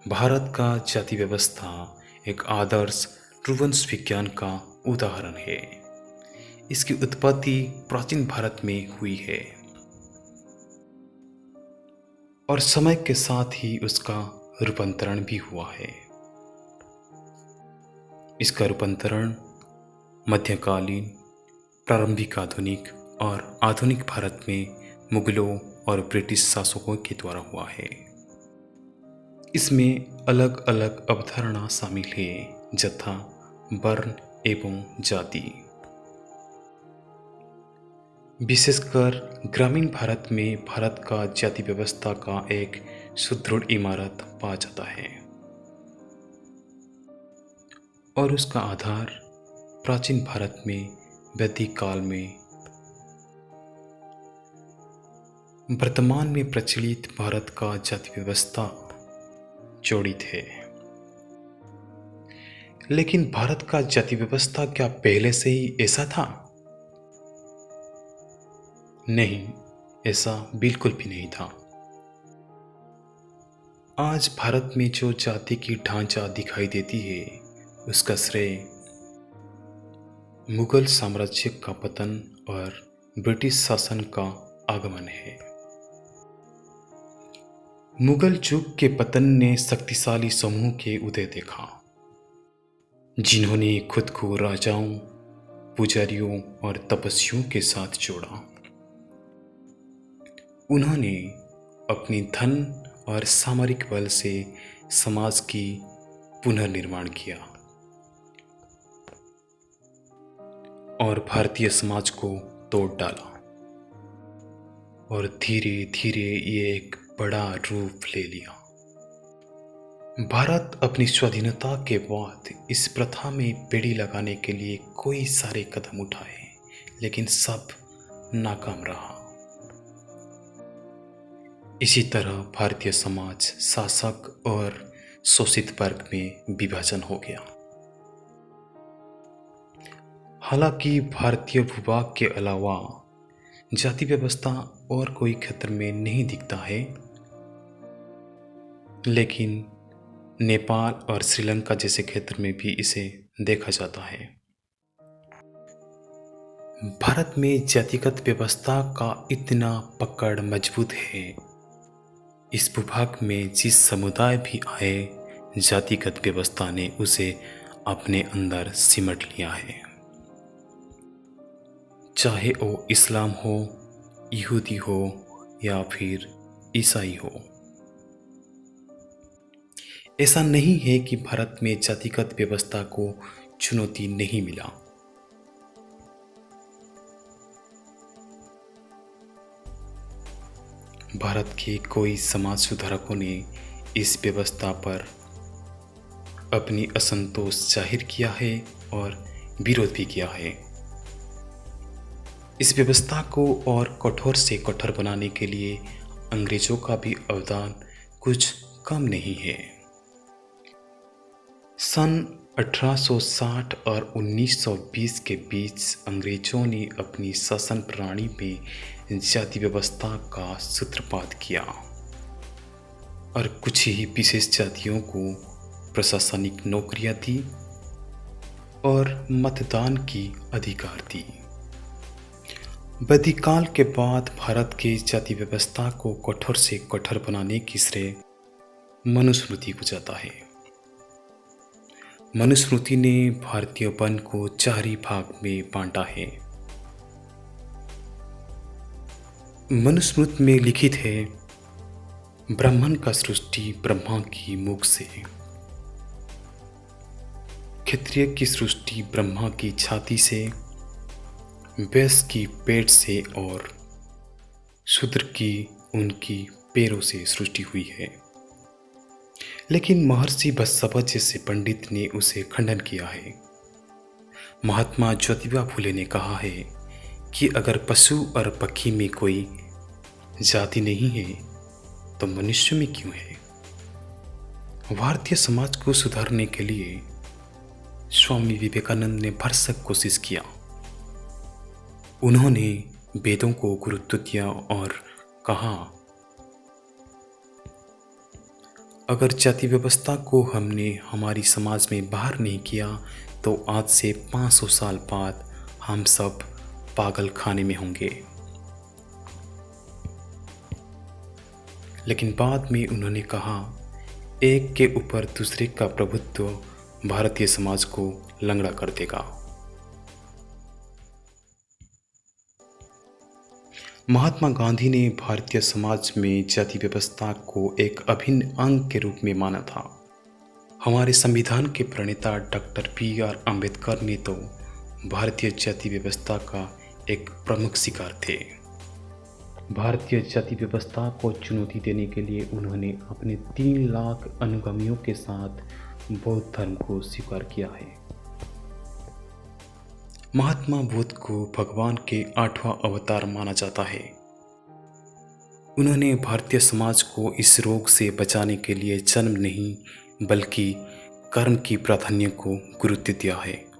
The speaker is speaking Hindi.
भारत का जाति व्यवस्था एक आदर्श ट्रुवंश विज्ञान का उदाहरण है। इसकी उत्पत्ति प्राचीन भारत में हुई है और समय के साथ ही उसका रूपांतरण भी हुआ है। इसका रूपांतरण मध्यकालीन, प्रारंभिक आधुनिक और आधुनिक भारत में मुगलों और ब्रिटिश शासकों के द्वारा हुआ है। इसमें अलग अलग अवधारणा शामिल है, यथा वर्ण एवं जाति। विशेषकर ग्रामीण भारत में भारत का जाति व्यवस्था का एक सुदृढ़ इमारत पाया जाता है और उसका आधार प्राचीन भारत में वैदिक काल में वर्तमान में प्रचलित भारत का जाति व्यवस्था जोड़ित है। लेकिन भारत का जाति व्यवस्था क्या पहले से ही ऐसा था? नहीं, ऐसा बिल्कुल भी नहीं था। आज भारत में जो जाति की ढांचा दिखाई देती है, उसका श्रेय मुगल साम्राज्य का पतन और ब्रिटिश शासन का आगमन है। मुगल युग के पतन ने शक्तिशाली समूह के उदय देखा, जिन्होंने खुद को राजाओं, पुजारियों और तपस्वियों के साथ जोड़ा। उन्होंने अपनी धन और सामरिक बल से समाज की पुनर्निर्माण किया और भारतीय समाज को तोड़ डाला और धीरे धीरे ये एक बड़ा रूप ले लिया। भारत अपनी स्वाधीनता के बाद इस प्रथा में बेड़ी लगाने के लिए कई सारे कदम उठाए, लेकिन सब नाकाम रहा। इसी तरह भारतीय समाज शासक और शोषित वर्ग में विभाजन हो गया। हालांकि भारतीय भूभाग के अलावा जाति व्यवस्था और कोई क्षेत्र में नहीं दिखता है, लेकिन नेपाल और श्रीलंका जैसे क्षेत्र में भी इसे देखा जाता है। भारत में जातिगत व्यवस्था का इतना पकड़ मजबूत है, इस भूभाग में जिस समुदाय भी आए, जातिगत व्यवस्था ने उसे अपने अंदर सिमट लिया है। चाहे वो इस्लाम हो, यहूदी हो या फिर ईसाई हो। ऐसा नहीं है कि भारत में जातिगत व्यवस्था को चुनौती नहीं मिला। भारत के कोई समाज सुधारकों ने इस व्यवस्था पर अपनी असंतोष जाहिर किया है और विरोध भी किया है। इस व्यवस्था को और कठोर से कठोर बनाने के लिए अंग्रेजों का भी अवदान कुछ कम नहीं है। सन 1860 और 1920 के बीच अंग्रेजों ने अपनी शासन प्रणाली में जाति व्यवस्था का सूत्रपात किया और कुछ ही विशेष जातियों को प्रशासनिक नौकरियां दी और मतदान की अधिकार दी। वैदिक काल के बाद भारत की जाति व्यवस्था को कठोर से कठोर बनाने की श्रेय मनुस्मृति को जाता है। मनुस्मृति ने भारतीय वन को 4 भाग में बांटा है। मनुस्मृति में लिखित है, ब्राह्मण का सृष्टि ब्रह्मा की मुख से, क्षत्रिय की सृष्टि ब्रह्मा की छाती से, वैश्य की पेट से और शूद्र की उनकी पैरों से सृष्टि हुई है। लेकिन महर्षि बसव जैसे पंडित ने उसे खंडन किया है। महात्मा ज्योतिबा फुले ने कहा है कि अगर पशु और पक्षी में कोई जाति नहीं है तो मनुष्य में क्यों है। भारतीय समाज को सुधारने के लिए स्वामी विवेकानंद ने भरसक कोशिश किया। उन्होंने वेदों को गुरुत्व दिया और कहा, अगर जाति व्यवस्था को हमने हमारी समाज में बाहर नहीं किया तो आज से 500 साल बाद हम सब पागल खाने में होंगे। लेकिन बाद में उन्होंने कहा, एक के ऊपर दूसरे का प्रभुत्व भारतीय समाज को लंगड़ा कर देगा। महात्मा गांधी ने भारतीय समाज में जाति व्यवस्था को एक अभिन्न अंग के रूप में माना था। हमारे संविधान के प्रणेता डॉक्टर बी.आर. अम्बेडकर ने तो भारतीय जाति व्यवस्था का एक प्रमुख शिकार थे। भारतीय जाति व्यवस्था को चुनौती देने के लिए उन्होंने अपने 3 लाख अनुगामियों के साथ बौद्ध धर्म को स्वीकार किया है। महात्मा बुद्ध को भगवान के 8वां अवतार माना जाता है। उन्होंने भारतीय समाज को इस रोग से बचाने के लिए जन्म नहीं बल्कि कर्म की प्राधान्य को गुरुत्व दिया है।